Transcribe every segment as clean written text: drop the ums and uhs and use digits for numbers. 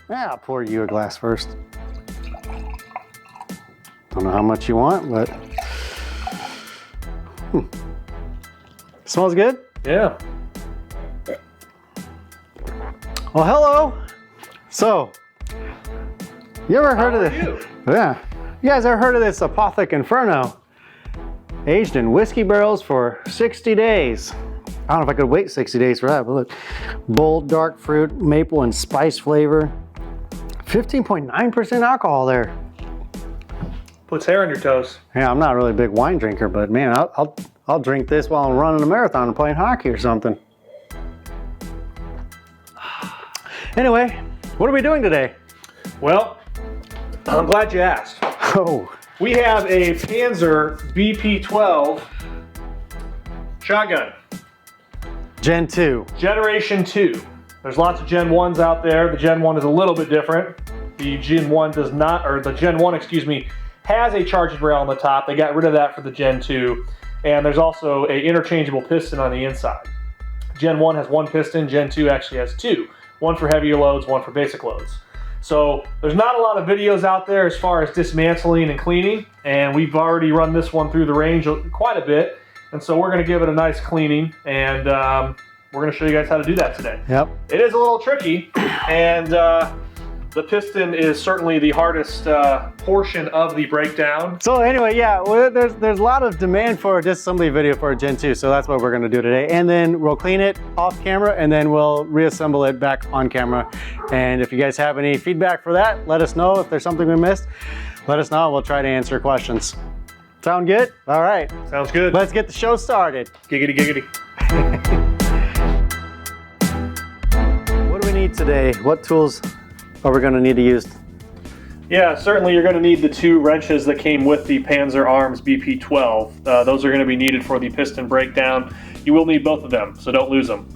Yeah, I'll pour you a glass first. Don't know how much you want, but smells good. Yeah. Well, hello. So, you ever heard of this? Yeah. You guys ever heard of this Apothic Inferno? Aged in whiskey barrels for 60 days. I don't know if I could wait 60 days for that, but look. Bold, dark fruit, maple, and spice flavor. 15.9% alcohol there. Puts hair on your toes. Yeah, I'm not really a big wine drinker, but man, I'll drink this while I'm running a marathon and playing hockey or something. Anyway, what are we doing today? Well, I'm glad you asked. Oh. We have a Panzer BP12 shotgun. Gen 2. Generation 2. There's lots of Gen 1s out there. The Gen 1 is a little bit different. The Gen 1 does not, or the Gen 1, excuse me, has a charging rail on the top. They got rid of that for the Gen 2. And there's also an interchangeable piston on the inside. Gen 1 has one piston, Gen 2 actually has two. One for heavier loads, one for basic loads. So there's not a lot of videos out there as far as dismantling and cleaning, and we've already run this one through the range quite a bit. And so we're gonna give it a nice cleaning, and we're gonna show you guys how to do that today. Yep. It is a little tricky, and the piston is certainly the hardest portion of the breakdown. So anyway, yeah, well, there's a lot of demand for a disassembly video for a Gen 2, so that's what we're gonna do today. And then we'll clean it off camera, and then we'll reassemble it back on camera. And if you guys have any feedback for that, let us know. If there's something we missed, let us know. We'll try to answer questions. Sound good? All right. Sounds good. Let's get the show started. Giggity, giggity. What do we need today? What tools are we gonna need to use? Yeah, certainly you're going to need the two wrenches that came with the Panzer Arms BP12. Those are going to be needed for the piston breakdown. You will need both of them, so don't lose them.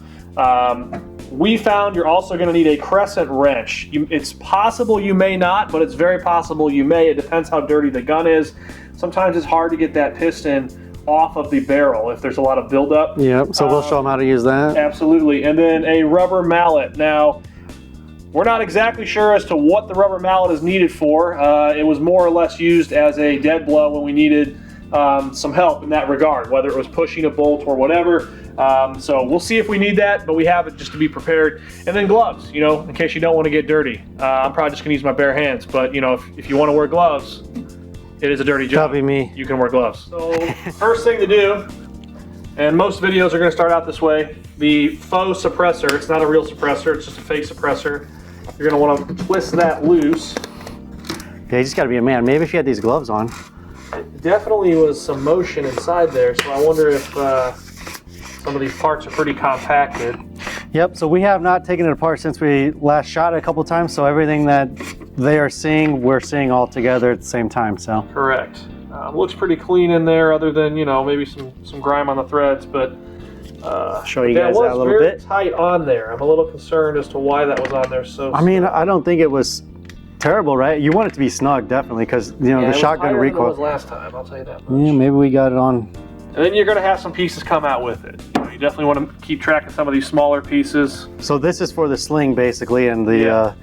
We found you're also going to need a crescent wrench. It's possible you may not, but it's very possible you may. It depends how dirty the gun is. Sometimes it's hard to get that piston off of the barrel if there's a lot of buildup. Yeah, so we'll show them how to use that. Absolutely. And then a rubber mallet. Now, we're not exactly sure as to what the rubber mallet is needed for. It was more or less used as a dead blow when we needed some help in that regard, whether it was pushing a bolt or whatever. So we'll see if we need that, but we have it just to be prepared. And then gloves, you know, in case you don't want to get dirty. I'm probably just gonna use my bare hands, but you know, if you want to wear gloves, it is a dirty job. That'll be me. You can wear gloves. So first thing to do, and most videos are gonna start out this way, the faux suppressor. It's not a real suppressor, it's just a fake suppressor. You're gonna want to twist that loose. Yeah, you just gotta be a man. Maybe if you had these gloves on. It definitely was some motion inside there, so I wonder if some of these parts are pretty compacted. Yep, so we have not taken it apart since we last shot it a couple times, so everything that they are seeing, we're seeing all together at the same time, so. Correct. Looks pretty clean in there, other than, you know, maybe some grime on the threads, but show you guys that a little bit. That was very tight on there. I'm a little concerned as to why that was on there so I mean, I don't think it was terrible, right? You want it to be snug, definitely, because, you know, the shotgun recoil. Than it was last time, I'll tell you that much. Yeah, maybe we got it on. And then you're going to have some pieces come out with it. You definitely want to keep track of some of these smaller pieces. So this is for the sling, basically, and the,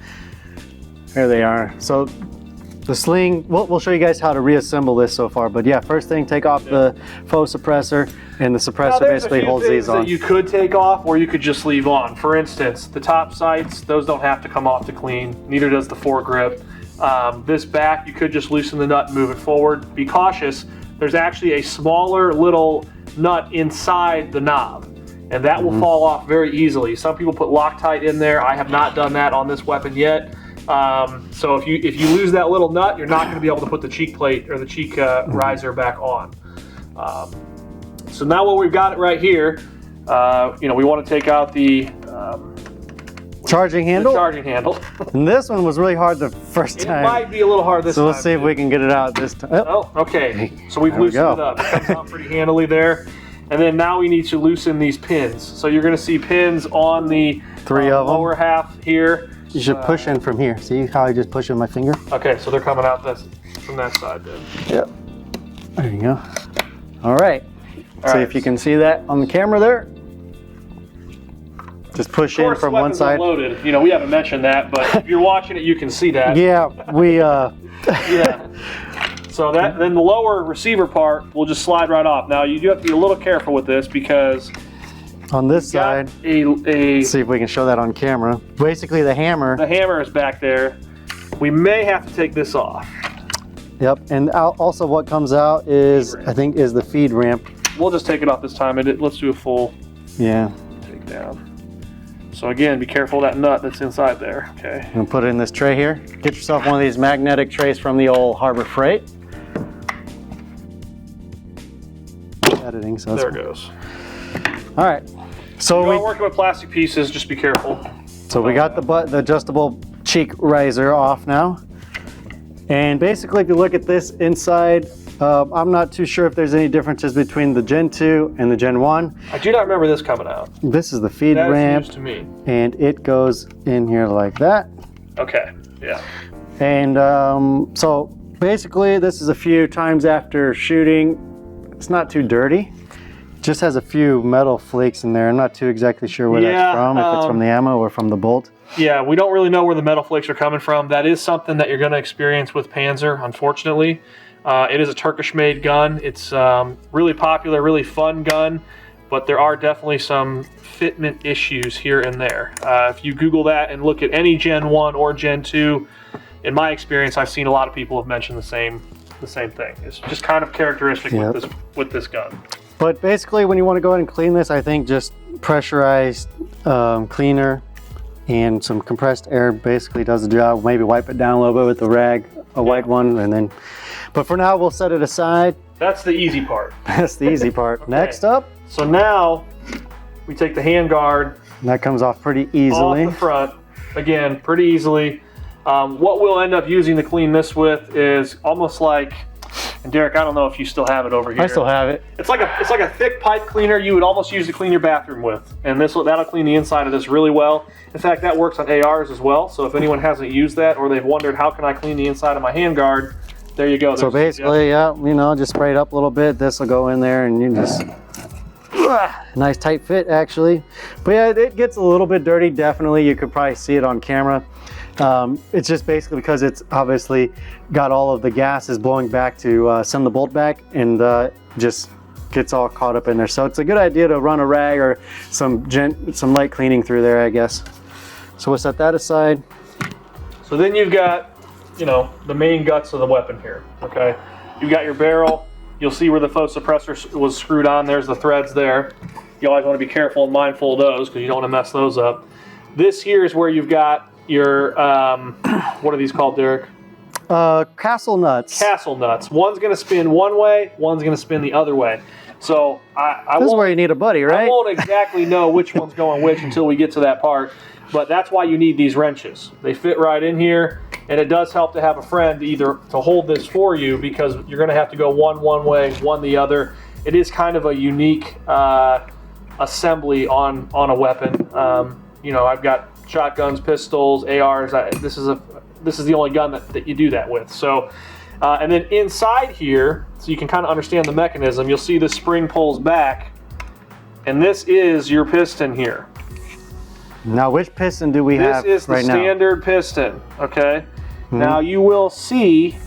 here they are. So the sling, we'll show you guys how to reassemble this so far, but yeah, first thing, take off the faux suppressor, and the suppressor basically holds these on. That you could take off, or you could just leave on. For instance, the top sights, those don't have to come off to clean, neither does the foregrip. This back, you could just loosen the nut and move it forward. Be cautious, there's actually a smaller little nut inside the knob, and that will fall off very easily. Some people put Loctite in there. I have not done that on this weapon yet. So if you lose that little nut, you're not going to be able to put the cheek plate or the cheek riser back on. So now what we've got it right here, you know, we want to take out the charging handle? The charging handle. And this one was really hard the first time. It might be a little hard this time. So let's see if we can get it out this time. Oh, okay. So we've loosened it up. It comes out pretty handily there. And then now we need to loosen these pins. So you're going to see pins on the lower half here. You should push in from here. See how I just push with my finger? Okay, so they're coming out from that side then. Yep. There you go. All right. See if you can see that on the camera there. just push in from one side. Loaded. You know, we haven't mentioned that, but if you're watching it, you can see that. Yeah, we. Yeah. So then the lower receiver part will just slide right off. Now you do have to be a little careful with this because on this side, let's see if we can show that on camera. Basically, the hammer. The hammer is back there. We may have to take this off. Yep, and also what comes out is, I think, is the feed ramp. We'll just take it off this time. Let's do a full take down. So again, be careful of that nut that's inside there. Okay. I'm gonna put it in this tray here. Get yourself one of these magnetic trays from the old Harbor Freight. Editing, so there it goes. All right. So we're working with plastic pieces. Just be careful. So we got the adjustable cheek riser off now. And basically, if you look at this inside, I'm not too sure if there's any differences between the Gen 2 and the Gen 1. I do not remember this coming out. This is the feed ramp. That is news to me. And it goes in here like that. Okay, yeah. And so basically, this is a few times after shooting. It's not too dirty. It just has a few metal flakes in there. I'm not too exactly sure where that's from, if it's from the ammo or from the bolt. Yeah, we don't really know where the metal flakes are coming from. That is something that you're going to experience with Panzer, unfortunately. It is a Turkish-made gun. It's really popular, really fun gun, but there are definitely some fitment issues here and there. If you Google that and look at any Gen 1 or Gen 2, in my experience, I've seen a lot of people have mentioned the same thing. It's just kind of characteristic with this gun. But basically, when you want to go ahead and clean this, I think just pressurized cleaner and some compressed air basically does the job. Maybe wipe it down a little bit with a rag, a white one, and then. But for now, we'll set it aside. That's the easy part. That's the easy part. Okay. Next up. So now we take the hand guard. And that comes off pretty easily. Off the front. Again, pretty easily. What we'll end up using to clean this with is almost like, and Derek, I don't know if you still have it over here. I still have it. It's like a thick pipe cleaner you would almost use to clean your bathroom with, and that'll clean the inside of this really well. In fact, that works on ARs as well. So if anyone hasn't used that or they've wondered how can I clean the inside of my handguard, there you go. So basically, just spray it up a little bit. This will go in there, and you just nice tight fit actually. But yeah, it gets a little bit dirty. Definitely, you could probably see it on camera. It's just basically because it's obviously got all of the gases blowing back to send the bolt back, and just gets all caught up in there. So it's a good idea to run a rag or some light cleaning through there, I guess. So we'll set that aside. So then you've got, the main guts of the weapon here. Okay, you've got your barrel. You'll see where the faux suppressor was screwed on. There's the threads there. You always want to be careful and mindful of those because you don't want to mess those up. This here is where you've got your, what are these called, Derek? Castle nuts. Castle nuts. One's going to spin one way, one's going to spin the other way. So this is where you need a buddy, right? I won't exactly know which one's going which until we get to that part, but that's why you need these wrenches. They fit right in here, and it does help to have a friend either to hold this for you because you're going to have to go one way, one the other. It is kind of a unique assembly on a weapon. I've got shotguns, pistols, ARs. This is the only gun that you do that with. So, and then inside here, so you can kind of understand the mechanism, you'll see the spring pulls back, and this is your piston here. Now, which piston do we have right now? This is the standard piston, okay? Mm-hmm. Now, you will see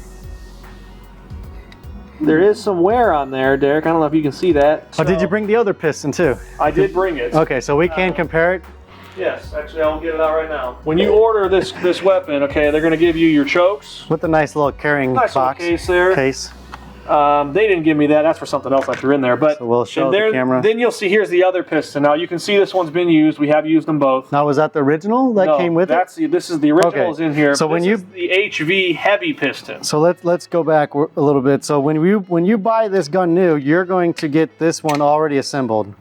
there is some wear on there, Derek. I don't know if you can see that. So, did you bring the other piston too? I did bring it. Okay, so we can compare it? Yes, actually I'll get it out right now. When you order this weapon, okay, they're going to give you your chokes. With a nice little carrying box. Little case there. They didn't give me that. That's for something else I threw in there. But so we'll show the camera. Then you'll see here's the other piston. Now you can see this one's been used. We have used them both. Now was that the original that came with it? This is the original is in here. So this is the HV heavy piston. So let's go back a little bit. So when you buy this gun new, you're going to get this one already assembled.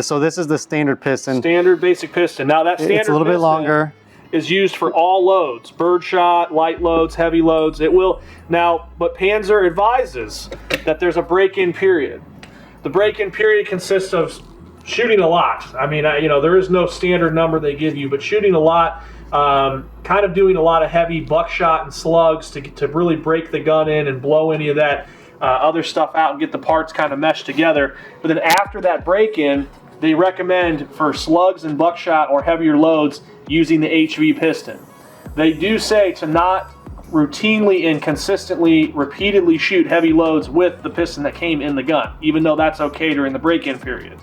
So this is the standard piston. Standard basic piston. Now that standard it's a little bit longer. Is used for all loads, birdshot, light loads, heavy loads. It will now, but Panzer advises that there's a break-in period. The break-in period consists of shooting a lot. I mean, there is no standard number they give you, but shooting a lot, kind of doing a lot of heavy buckshot and slugs to really break the gun in and blow any of that other stuff out and get the parts kind of meshed together. But then after that break-in, they recommend for slugs and buckshot or heavier loads using the HV piston. They do say to not routinely and consistently, repeatedly shoot heavy loads with the piston that came in the gun, even though that's okay during the break-in period.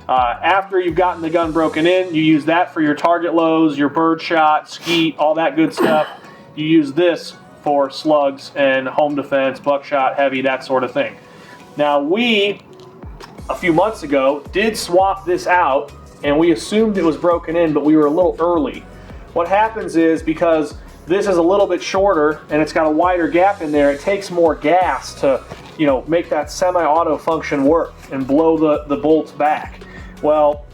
After you've gotten the gun broken in, you use that for your target loads, your bird shot, skeet, all that good stuff. You use this for slugs and home defense, buckshot, heavy, that sort of thing. Now we, a few months ago, did swap this out, and we assumed it was broken in, but we were a little early. What happens is, because this is a little bit shorter and it's got a wider gap in there, it takes more gas to, you know, make that semi-auto function work and blow the bolts back. Well,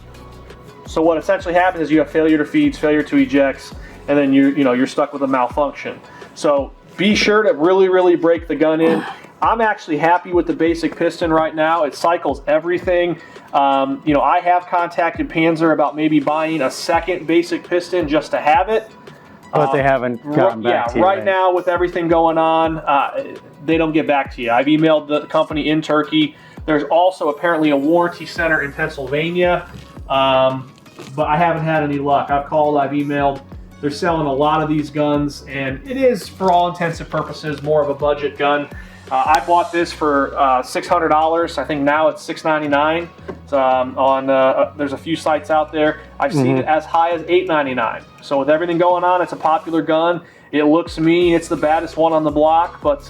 so what essentially happens is you have failure to feeds, failure to ejects, and then you're stuck with a malfunction. So be sure to really break the gun in. I'm actually happy with the basic piston right now. It cycles everything. You know, I have contacted Panzer about maybe buying a second basic piston just to have it. But they haven't gotten back to you. Right now with everything going on, they don't get back to you. I've emailed the company in Turkey. There's also apparently a warranty center in Pennsylvania, but I haven't had any luck. I've called, I've emailed. They're selling a lot of these guns, and it is, for all intents and purposes, more of a budget gun. I bought this for $600. I think now it's $699. There's a few sites out there. I've seen it as high as $899. So with everything going on, it's a popular gun. It looks mean. It's the baddest one on the block, but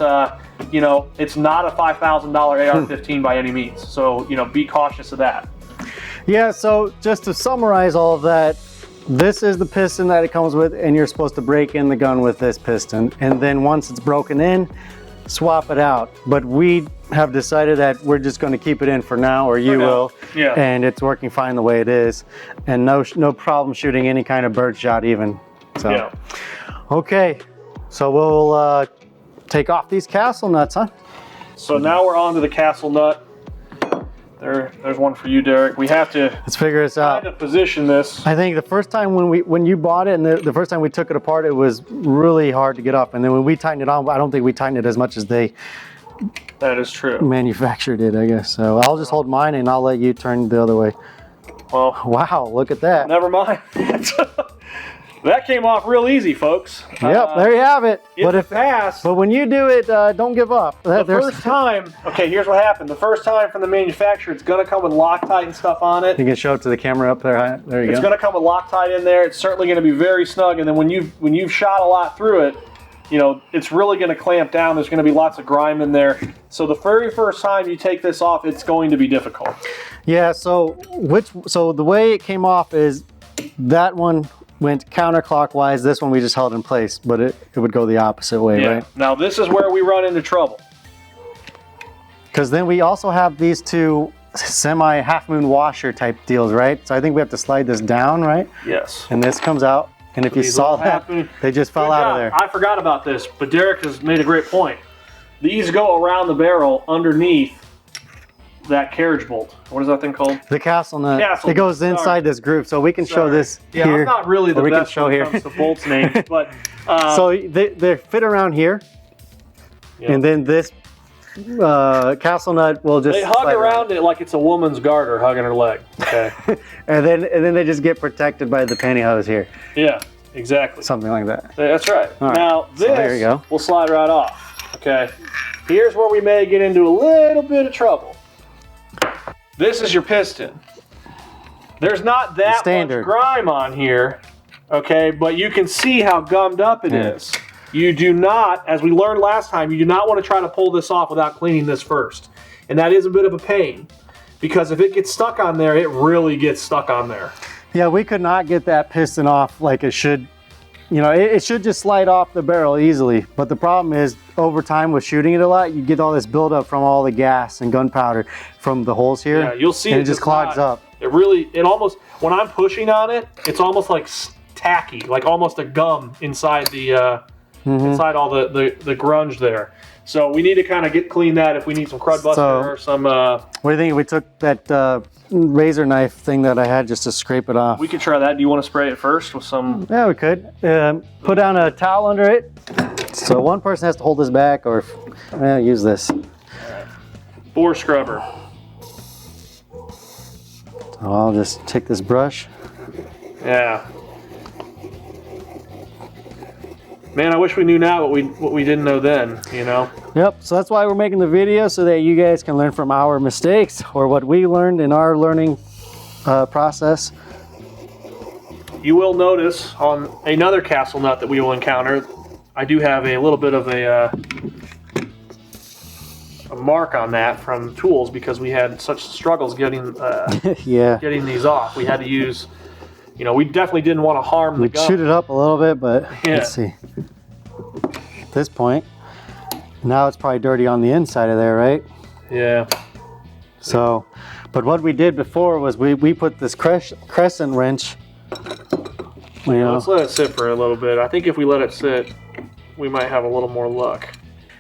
you know, it's not a $5,000 AR-15 by any means. So, you know, be cautious of that. Yeah, so just to summarize all of that, this is the piston that it comes with, and you're supposed to break in the gun with this piston. And then once it's broken in, swap it out. But we have decided that we're just going to keep it in for now, or you will. Yeah. And it's working fine the way it is, and no problem shooting any kind of bird shot even. So, yeah. Okay, so we'll take off these castle nuts, huh? So now we're on to the castle nut. There's one for you, Derek. We have to let's figure this out. Kind of position this. I think the first time when you bought it, and the first time we took it apart, it was really hard to get off. And then when we tightened it on, I don't think we tightened it as much as they that is true. manufactured it, I guess. So I'll just hold mine and I'll let you turn the other way. Well, wow, look at that. Never mind. That came off real easy, folks. Yep, there you have it. But when you do it, don't give up. The first time, okay, here's what happened. The first time from the manufacturer, it's going to come with Loctite and stuff on it. You can show it to the camera up there. There you go. It's going to come with Loctite in there. It's certainly going to be very snug. And then when you've shot a lot through it, you know, it's really going to clamp down. There's going to be lots of grime in there. So the very first time you take this off, it's going to be difficult. Yeah. So the way it came off is that one went counterclockwise. This one we just held in place, but it would go the opposite way, right? Now this is where we run into trouble. Because then we also have these two semi half moon washer type deals, right? So I think we have to slide this down, right? Yes. And this comes out, and if you saw that, they just fell out of there. I forgot about this, but Derek has made a great point. These go around the barrel underneath that carriage bolt. What is that thing called? The castle nut. It goes inside this groove, so we can show this here. Yeah, I'm not really the best when it comes to bolts names, but so they fit around here, and then this castle nut will just. They hug around it like it's a woman's garter hugging her leg. Okay. and then they just get protected by the pantyhose here. Yeah, exactly. Something like that. That's right. All right. Now this so there you go. will slide right off. Okay. Here's where we may get into a little bit of trouble. This is your piston. There's not that much grime on here, okay, but you can see how gummed up it is. You do not, as we learned last time, you do not want to try to pull this off without cleaning this first. And that is a bit of a pain, because if it gets stuck on there, it really gets stuck on there. Yeah, we could not get that piston off like it should. You know, it should just slide off the barrel easily, but the problem is over time with shooting it a lot, you get all this buildup from all the gas and gunpowder from the holes here. Yeah, you'll see and it just clogs up. It almost, when I'm pushing on it, it's almost like tacky, like almost a gum inside the inside all the grunge there. So we need to kind of clean that if we need some crud buster or some. What do you think if we took that razor knife thing that I had just to scrape it off? We could try that. Do you want to spray it first with some? Yeah, we could. Put down a towel under it. So one person has to hold this back, or use this. All right. Bore scrubber. So I'll just take this brush. Yeah. Man, I wish we knew now what we didn't know then, you know? Yep, so that's why we're making the video, so that you guys can learn from our mistakes or what we learned in our learning process. You will notice on another castle nut that we will encounter, I do have a little bit of a mark on that from tools because we had such struggles getting getting these off. We had to use, you know, we definitely didn't want to harm the gun. Shoot it up a little bit, but yeah. Let's see. At this point, now it's probably dirty on the inside of there, right? Yeah. So, but what we did before was we put this crescent wrench. You know, let's let it sit for a little bit. I think if we let it sit, we might have a little more luck.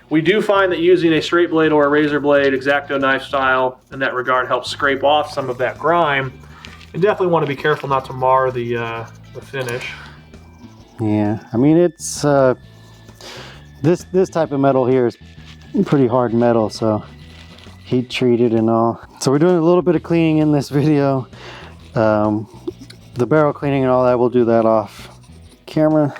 We do find that using a straight blade or a razor blade, X-Acto knife style, in that regard helps scrape off some of that grime. You definitely want to be careful not to mar the finish. Yeah, I mean it's this type of metal here is pretty hard metal, so heat treated and all. So we're doing a little bit of cleaning in this video. The barrel cleaning and all that, we'll do that off camera.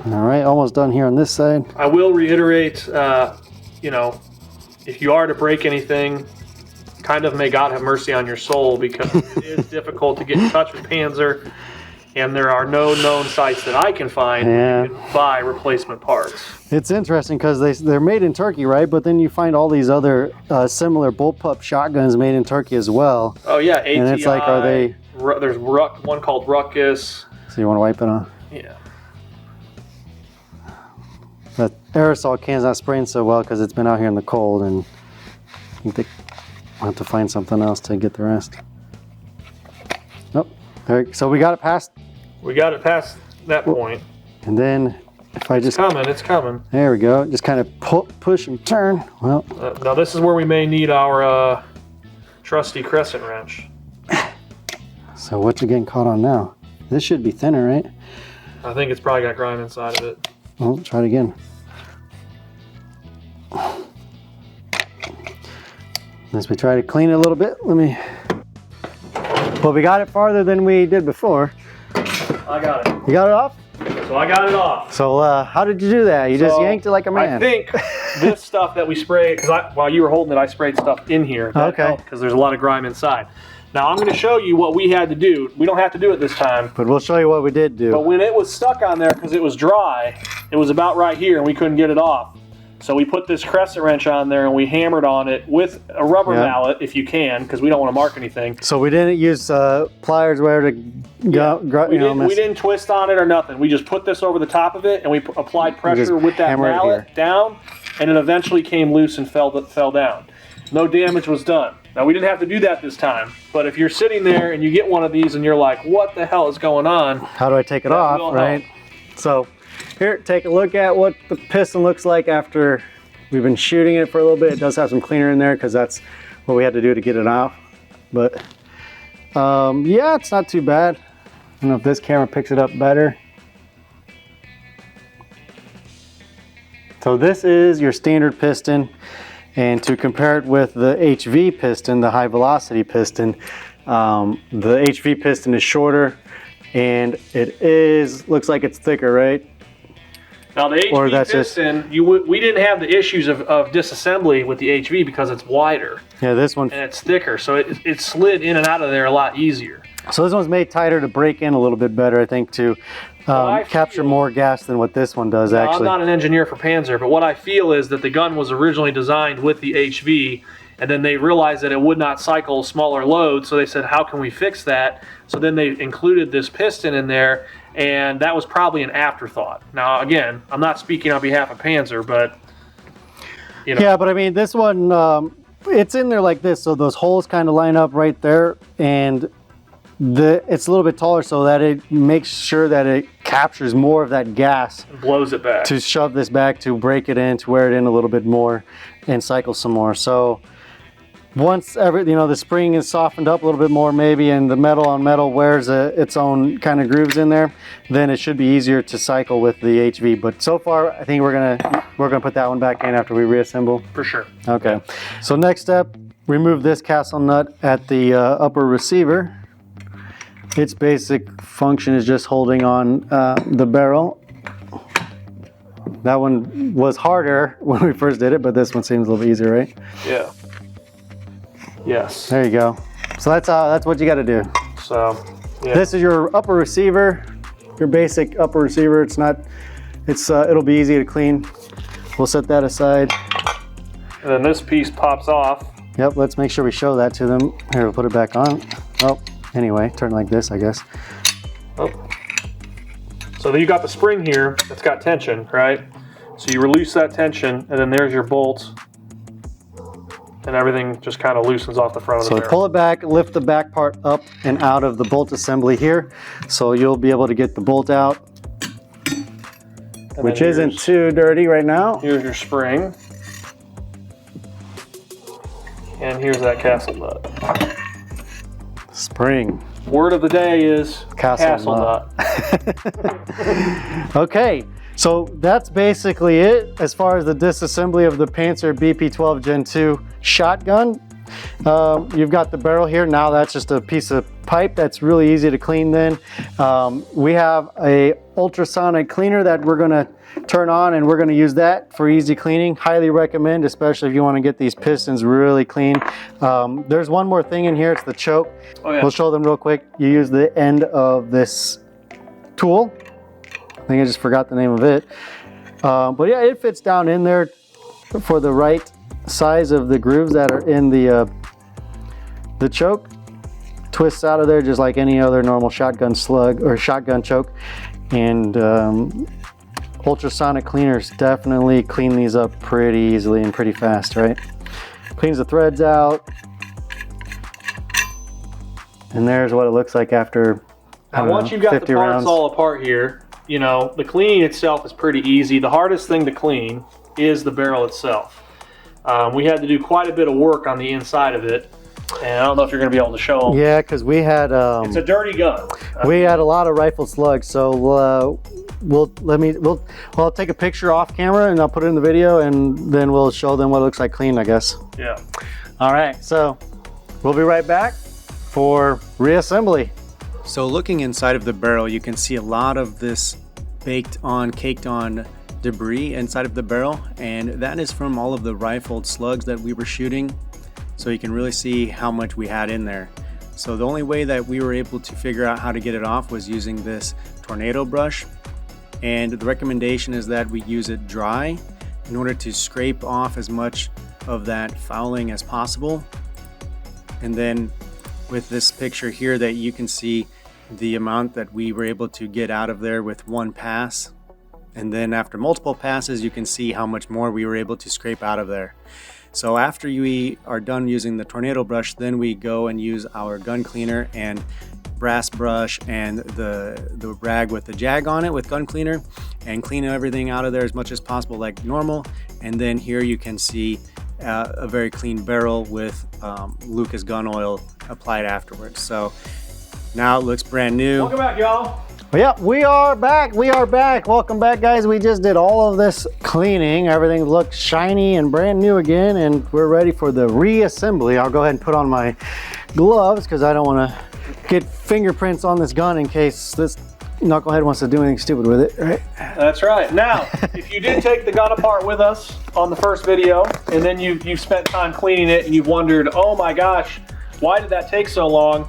All right, almost done here on this side. I will reiterate, you know, if you are to break anything, kind of may God have mercy on your soul, because it is difficult to get in touch with Panzer, and there are no known sites that I can find where you can buy replacement parts. It's interesting because they're made in Turkey, right? But then you find all these other similar Bullpup shotguns made in Turkey as well. Oh yeah, ATI. And it's like, are they? There's one called Ruckus. So you want to wipe it on? Yeah. That aerosol can's not spraying so well because it's been out here in the cold, and I think we'll have to find something else to get the rest. Nope. So we got it past. We got it past that point. And then if I just... It's coming. There we go. Just kind of push and turn. Well. Now this is where we may need our trusty crescent wrench. So what's it getting caught on now? This should be thinner, right? I think it's probably got grime inside of it. Oh, try it again. As we try to clean it a little bit, let me... Well, we got it farther than we did before. I got it. You got it off? So I got it off. So how did you do that? You just yanked it like a man. I think this stuff that we sprayed, because while you were holding it, I sprayed stuff in here. Okay. Because there's a lot of grime inside. Now I'm going to show you what we had to do. We don't have to do it this time. But we'll show you what we did do. But when it was stuck on there because it was dry, it was about right here and we couldn't get it off. So we put this crescent wrench on there and we hammered on it with a rubber mallet if you can, because we don't want to mark anything. So we didn't use pliers where to we didn't twist on it or nothing. We just put this over the top of it and we applied pressure with that mallet down, and it eventually came loose and fell down. No damage was done. Now, we didn't have to do that this time, but if you're sitting there and you get one of these and you're like, what the hell is going on? How do I take it off, right? So here, take a look at what the piston looks like after we've been shooting it for a little bit. It does have some cleaner in there because that's what we had to do to get it off. But yeah, it's not too bad. I don't know if this camera picks it up better. So this is your standard piston. And to compare it with the HV piston, the high velocity piston, the HV piston is shorter and it looks like it's thicker, right? Now the HV piston, we didn't have the issues of disassembly with the HV because it's wider. Yeah, this one. And it's thicker, so it slid in and out of there a lot easier. So this one's made tighter to break in a little bit better, I think, to capture more gas than what this one does, actually. I'm not an engineer for Panzer, but what I feel is that the gun was originally designed with the HV, and then they realized that it would not cycle smaller loads, so they said, how can we fix that? So then they included this piston in there, and that was probably an afterthought. Now, again, I'm not speaking on behalf of Panzer, but, you know. Yeah, but I mean, this one, it's in there like this, so those holes kind of line up right there, and it's a little bit taller so that it makes sure that it captures more of that gas. And blows it back. To shove this back, to break it in, to wear it in a little bit more, and cycle some more. So once the spring is softened up a little bit more maybe, and the metal on metal wears its own kind of grooves in there, then it should be easier to cycle with the HV. But so far, I think we're gonna put that one back in after we reassemble. For sure. Okay. So next step, remove this castle nut at the upper receiver. Its basic function is just holding on the barrel. That one was harder when we first did it, but this one seems a little easier, right? Yeah. Yes. There you go. So that's what you got to do. So, yeah. This is your upper receiver, your basic upper receiver. It'll be easy to clean. We'll set that aside. And then this piece pops off. Yep, let's make sure we show that to them. Here, we'll put it back on. Oh, anyway, turn like this, I guess. Oh. So you got the spring here that's got tension, right? So you release that tension, and then there's your bolt. And everything just kind of loosens off the front of the barrel. So pull it back, lift the back part up and out of the bolt assembly here. So you'll be able to get the bolt out, which isn't too dirty right now. Here's your spring. And here's that castle nut. Spring. Word of the day is castle nut. Okay. So that's basically it as far as the disassembly of the Panzer BP12 Gen 2 shotgun. You've got the barrel here. Now that's just a piece of pipe that's really easy to clean then. We have a ultrasonic cleaner that we're gonna turn on, and we're gonna use that for easy cleaning. Highly recommend, especially if you wanna get these pistons really clean. There's one more thing in here, it's the choke. Oh, yeah. We'll show them real quick. You use the end of this tool. I think I just forgot the name of it. But yeah, it fits down in there for the right size of the grooves that are in the choke. Twists out of there just like any other normal shotgun slug or shotgun choke. And ultrasonic cleaners definitely clean these up pretty easily and pretty fast, right? Cleans the threads out. And there's what it looks like after Now, once you've got the parts rounds. all apart here, the cleaning itself is pretty easy. The hardest thing to clean is the barrel itself. We had to do quite a bit of work on the inside of it, and I don't know if you're going to be able to show them. Yeah, because we had it's a dirty gun. We had a lot of rifle slugs, so I'll take a picture off camera and I'll put it in the video, and then we'll show them what it looks like clean, I guess. Yeah. All right, so we'll be right back for reassembly. So looking inside of the barrel, you can see a lot of this caked on debris inside of the barrel, and that is from all of the rifled slugs that we were shooting. So you can really see how much we had in there. So the only way that we were able to figure out how to get it off was using this tornado brush, and the recommendation is that we use it dry in order to scrape off as much of that fouling as possible. And then with this picture here that you can see the amount that we were able to get out of there with one pass, and then after multiple passes you can see how much more we were able to scrape out of there. So after we are done using the tornado brush, then we go and use our gun cleaner and brass brush and the rag with the jag on it with gun cleaner, and clean everything out of there as much as possible like normal. And then here you can see a very clean barrel with Lucas gun oil applied afterwards. So now it looks brand new. Welcome back, y'all. Well, yeah, we are back. Welcome back, guys. We just did all of this cleaning. Everything looks shiny and brand new again, and we're ready for the reassembly. I'll go ahead and put on my gloves because I don't want to get fingerprints on this gun in case this knucklehead wants to do anything stupid with it, right? That's right. Now, if you did take the gun apart with us on the first video, and then you've spent time cleaning it and you've wondered, oh my gosh, why did that take so long?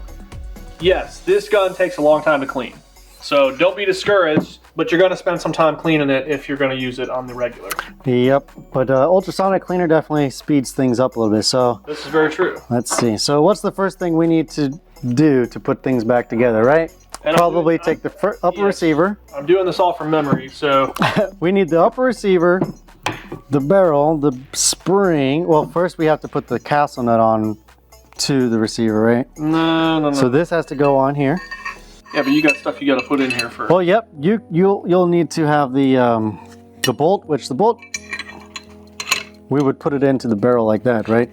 Yes, this gun takes a long time to clean. So don't be discouraged, but you're going to spend some time cleaning it if you're going to use it on the regular. Yep, but ultrasonic cleaner definitely speeds things up a little bit. So this is very true. Let's see. So what's the first thing we need to do to put things back together, right? And Probably take the upper receiver. I'm doing this all from memory, so. We need the upper receiver, the barrel, the spring. Well, first we have to put the castle nut on to the receiver, right? No. So this has to go on here. Yeah, but you got stuff you got to put in here first. Well, yep. You'll need to have the bolt, which the bolt we would put it into the barrel like that, right?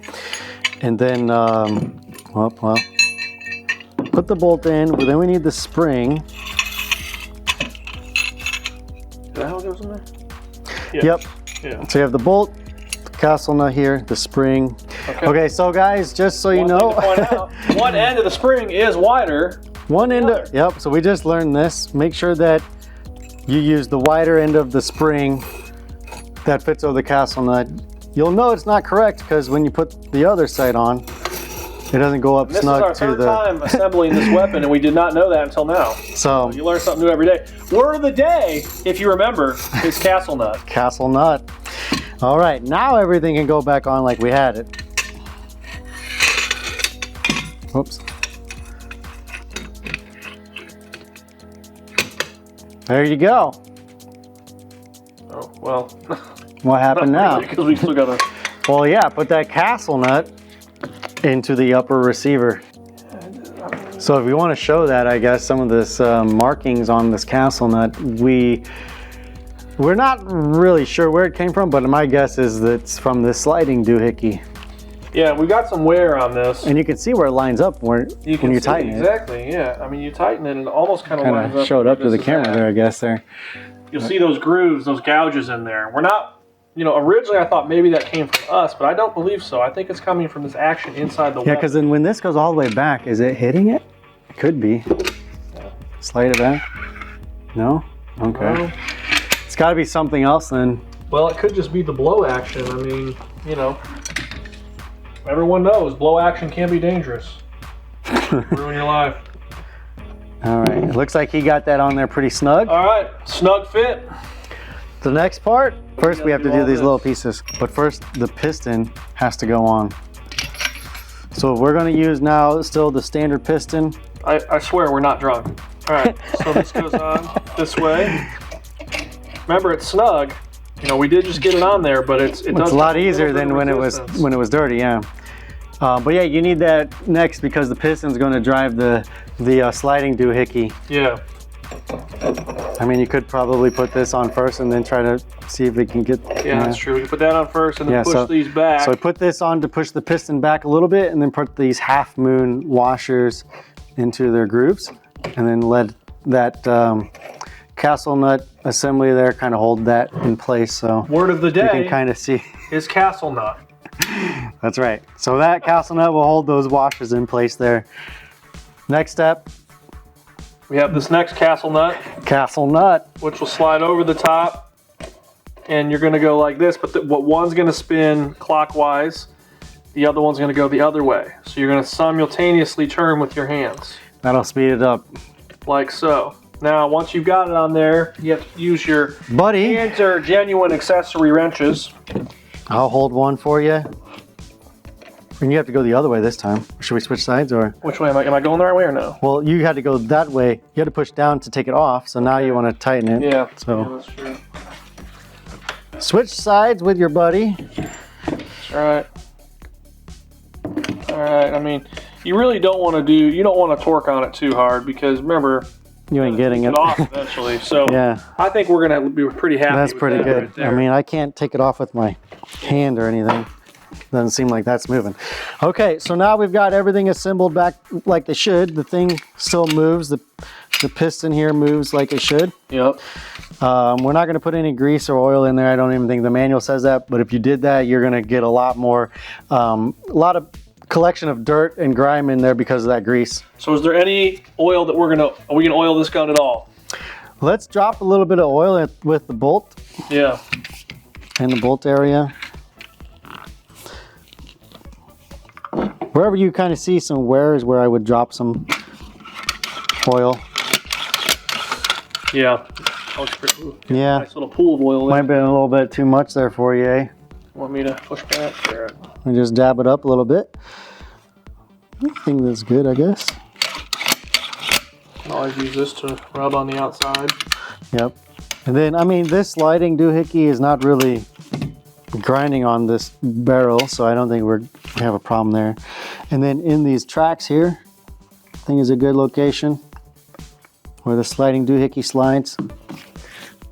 And then, well, put the bolt in, but then we need the spring. Is that how it goes in there? Yeah. Yep. Yeah. So you have the bolt, the castle nut here, the spring. Okay, so guys, just so you know, one end of the spring is wider. One end of, yep, so we just learned this. Make sure that you use the wider end of the spring that fits over the castle nut. You'll know it's not correct because when you put the other side on, it doesn't go up snug to the... This is our third time assembling this weapon, and we did not know that until now. So you learn something new every day. Word of the day, if you remember, is castle nut. Castle nut. All right, now everything can go back on like we had it. Oops. There you go. Oh, well. What happened now? Because we still got to... Well, yeah, put that castle nut into the upper receiver. So if we want to show that, I guess, some of this markings on this castle nut, we're not really sure where it came from, but my guess is that it's from this sliding doohickey. Yeah, we got some wear on this. And you can see where it lines up when you tighten it. Exactly, yeah. I mean, you tighten it and it almost kind of lines up. Showed up to the camera there, I guess, there. You'll see those grooves, those gouges in there. We're not... You know, originally I thought maybe that came from us, but I don't believe so. I think it's coming from this action inside the weapon. Yeah, because then when this goes all the way back, is it hitting it? It could be. Slide it back? No? Okay. No. It's got to be something else then. Well, it could just be the blow action. I mean, you know, everyone knows blow action can be dangerous. Ruin your life. All right, it looks like he got that on there pretty snug. All right, snug fit. The next part, first we have to do these little pieces, but first the piston has to go on. So we're going to use now still the standard piston. I swear we're not drunk. All right, so this goes on this way. Remember, it's snug. You know, we did just get it on there, but it's a lot easier than when it was dirty, yeah. But yeah, you need that next because the piston's going to drive the sliding doohickey. Yeah. I mean, you could probably put this on first and then try to see if we can get... Yeah, that's true. We can put that on first and then push these back. So put this on to push the piston back a little bit and then put these half moon washers into their grooves and then let that castle nut assembly there kind of hold that in place. So word of the day, you can kind of see is castle nut. That's right. So that castle nut will hold those washers in place there. Next step. We have this next castle nut. Castle nut. Which will slide over the top. And you're going to go like this, but one's going to spin clockwise. The other one's going to go the other way. So you're going to simultaneously turn with your hands. That'll speed it up. Like so. Now, once you've got it on there, you have to use your hands or genuine accessory wrenches. I'll hold one for you. And you have to go the other way this time. Should we switch sides or? Which way? Am I going the right way or no? Well, you had to go that way. You had to push down to take it off. So now you want to tighten it. Yeah. So yeah, that's true. Switch sides with your buddy. That's right. All right. I mean, you really don't want to you don't want to torque on it too hard because remember, you ain't getting it off eventually. So yeah, I think we're gonna be pretty happy. That's pretty good. Right, I mean, I can't take it off with my hand or anything. Doesn't seem like that's moving. Okay, so now we've got everything assembled back like they should. The thing still moves. The piston here moves like it should. Yep. We're not going to put any grease or oil in there. I don't even think the manual says that. But if you did that, you're going to get a lot more, a lot of collection of dirt and grime in there because of that grease. So is there any oil that are we going to oil this gun at all? Let's drop a little bit of oil with the bolt. Yeah. In the bolt area. Wherever you kind of see some wear is where I would drop some oil. Yeah. Yeah. Nice little pool of oil there. Might have been a little bit too much there for you, eh? Want me to push back there? And just dab it up a little bit. I think that's good, I guess. I'll always use this to rub on the outside. Yep. And then, I mean, this sliding doohickey is not really grinding on this barrel, so I don't think we have a problem there. And then in these tracks here, I think is a good location where the sliding doohickey slides.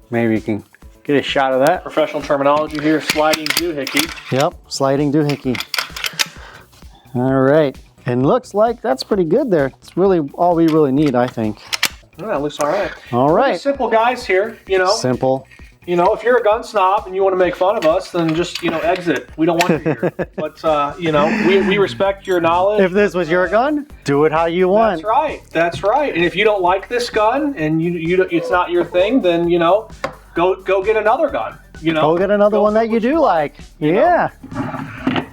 Maybe you can get a shot of that. Professional terminology here, sliding doohickey. Yep, sliding doohickey. All right. And looks like that's pretty good there. It's really all we really need, I think. Yeah, it looks all right. All right. Pretty simple guys here, you know. Simple. You know, if you're a gun snob and you want to make fun of us, then just, you know, exit. We don't want you here. But, you know, we respect your knowledge. If this was your gun, do it how you want. That's right. That's right. And if you don't like this gun and it's not your thing, then, you know, go get another gun. You know, go get another one that you do like. Yeah.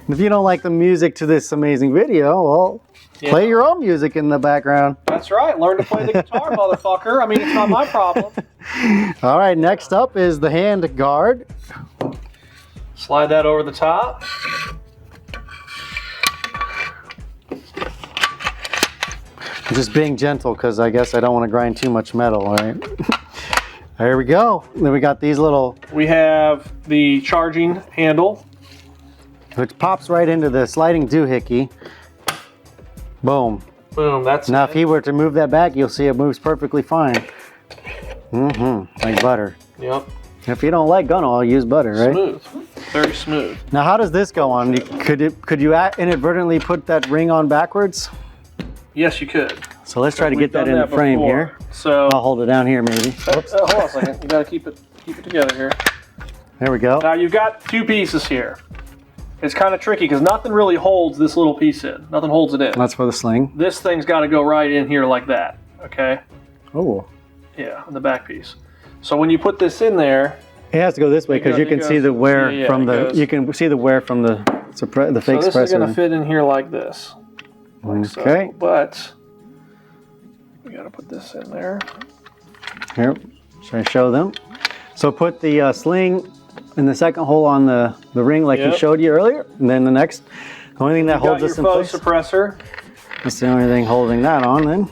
If you don't like the music to this amazing video, well, play your own music in the background. That's right. Learn to play the guitar, motherfucker. I mean, it's not my problem. All right, next up is the hand guard. Slide that over the top. I'm just being gentle because I guess I don't want to grind too much metal, all right? There we go. Then we got these little... We have the charging handle, which pops right into the sliding doohickey. Boom. Boom, that's now, if he were to move that back, you'll see it moves perfectly fine. Like butter. Yep. If you don't like gun oil, use butter, right? Smooth. Very smooth. Now, how does this go on? Could you inadvertently put that ring on backwards? Yes, you could. So let's try to get that in the frame here. So I'll hold it down here, maybe. Hold on a second. You gotta keep it together here. There we go. Now you've got two pieces here. It's kind of tricky because nothing really holds this little piece in. Nothing holds it in. That's for the sling. This thing's got to go right in here like that. Okay. Oh. Yeah, in the back piece. So when you put this in there, it has to go this way because you can see the wear from the. You can see the wear from the fake suppressor. So this is going to fit in here like this. Like okay. So. But we got to put this in there. Here, should I show them? So put the sling in the second hole on the ring like he showed you earlier, and then the only thing that holds us in place. Suppressor. That's the only thing holding that on then.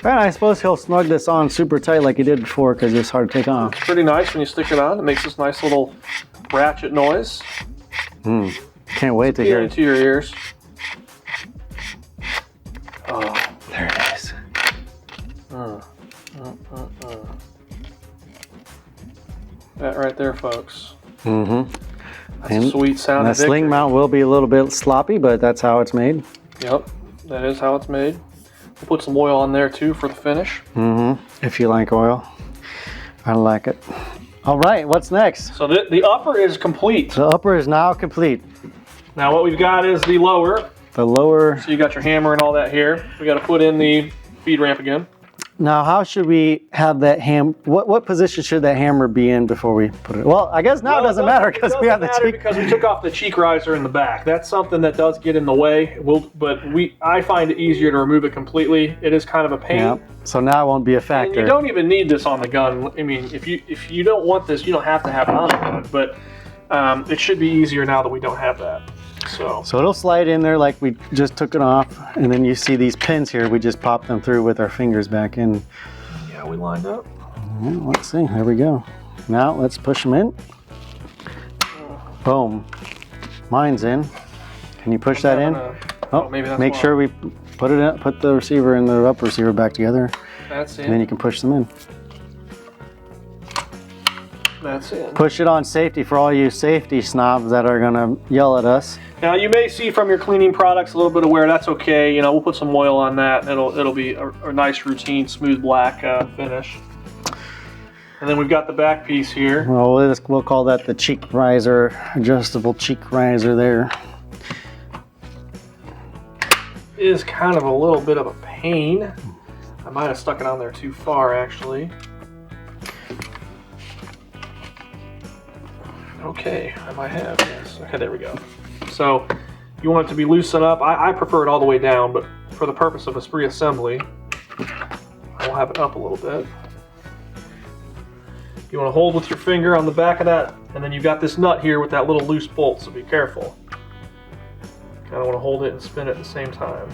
And I suppose he'll snug this on super tight like he did before because it's hard to take off. It's pretty nice when you stick it on. It makes this nice little ratchet noise. Can't wait to hear it. Into your ears. Oh, there it is. That right there, folks. That's a sweet sound. The sling mount will be a little bit sloppy, but that's how it's made. Yep, that is how it's made. We'll put some oil on there too for the finish. If you like oil. I like it. All right, what's next? So the upper is complete. The upper is now complete. Now what we've got is the lower. The lower. So you got your hammer and all that here. We got to put in the feed ramp again. Now, how should we have that what position should that hammer be in before we put it? Well, I guess now it doesn't matter because we have the cheek. Because we took off the cheek riser in the back. That's something that does get in the way. I find it easier to remove it completely. It is kind of a pain. Yeah. So now it won't be a factor. And you don't even need this on the gun. I mean, if you don't want this, you don't have to have it on the gun. But it should be easier now that we don't have that. So it'll slide in there like we just took it off, and then you see these pins here. We just pop them through with our fingers back in. Yeah, we lined up. Let's see. There we go. Now let's push them in. Boom. Mine's in. Can you push that in? Maybe that's make sure we put it in, put the receiver and the upper receiver back together. That's it. And then you can push them in. That's it. Push it on safety for all you safety snobs that are gonna yell at us. Now you may see from your cleaning products a little bit of wear. That's okay. You know, we'll put some oil on that. It'll be a nice routine smooth black finish. And then we've got the back piece here. Well, we'll call that the cheek riser, adjustable cheek riser there. It is kind of a little bit of a pain. I might have stuck it on there too far, actually. Okay, I might have, yes. Okay, there we go. So you want it to be loosened up. I prefer it all the way down, but for the purpose of this reassembly, I'll have it up a little bit. You want to hold with your finger on the back of that, and then you've got this nut here with that little loose bolt, so be careful. Kind of want to hold it and spin it at the same time.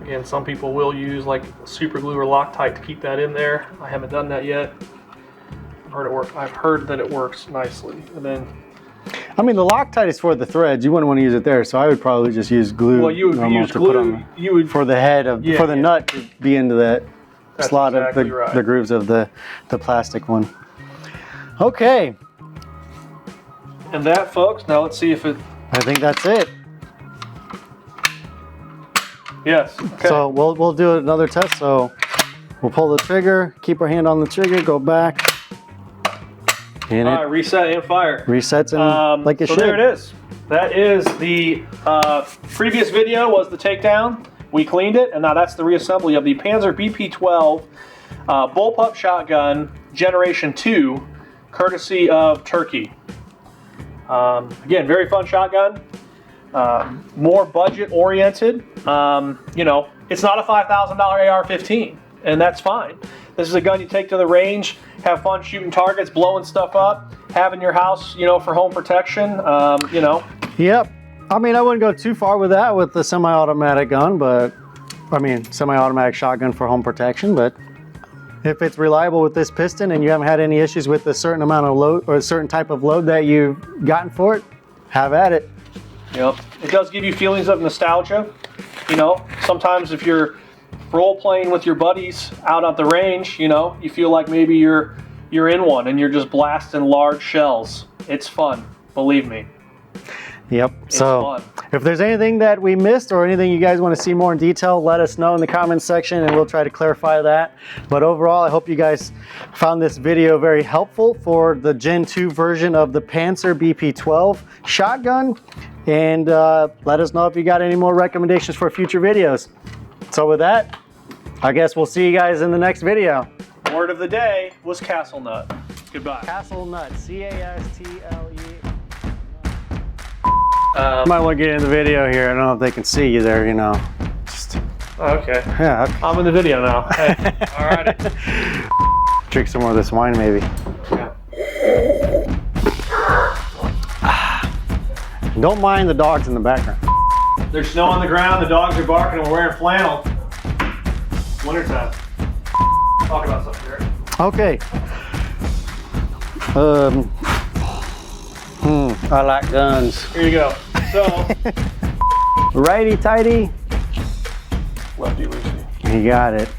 Again, some people will use like super glue or Loctite to keep that in there. I haven't done that yet. I've heard that it works nicely. And then, I mean, the Loctite is for the threads. You wouldn't want to use it there, so I would probably just use glue. Well, you would use glue. You would for the head of for the nut to be into that slot exactly of the grooves of the plastic one. Okay. And that, folks, now let's see if it... I think that's it. Yes. Okay. So we'll do another test. So we'll pull the trigger, keep our hand on the trigger, go back. And All right, reset and fire. Resets and like it should. So there it is. That is the previous video was the takedown. We cleaned it, and now that's the reassembly of the Panzer BP12 Bullpup shotgun Generation 2, courtesy of Turkey. Again, very fun shotgun. More budget oriented. You know, it's not a $5,000 AR-15, and that's fine. This is a gun you take to the range, have fun shooting targets, blowing stuff up, have in your house, you know, for home protection, you know. Yep. I mean, I wouldn't go too far with that with the semi-automatic gun, but I mean, semi-automatic shotgun for home protection, but if it's reliable with this piston and you haven't had any issues with a certain amount of load or a certain type of load that you've gotten for it, have at it. Yep. It does give you feelings of nostalgia. You know, sometimes if you're role playing with your buddies out at the range, you know, you feel like maybe you're in one and you're just blasting large shells. It's fun, believe me. Yep. It's so fun. If there's anything that we missed or anything you guys want to see more in detail, let us know in the comments section and we'll try to clarify that. But overall, I hope you guys found this video very helpful for the Gen 2 version of the Panzer BP12 shotgun. And let us know if you got any more recommendations for future videos. So with that, I guess we'll see you guys in the next video. Word of the day was Castle Nut. Goodbye. Castle Nut, C-A-S-T-L-E. Might want to get in the video here. I don't know if they can see you there, you know. Just, okay. Yeah. Okay. I'm in the video now. Hey. Alrighty. Drink some more of this wine, maybe. Yeah. Don't mind the dogs in the background. There's snow on the ground, the dogs are barking, and we're wearing flannel. Wintertime. Talk about something, Derek. Okay. I like guns. Here you go. So, Righty tighty. lefty loosey. You got it.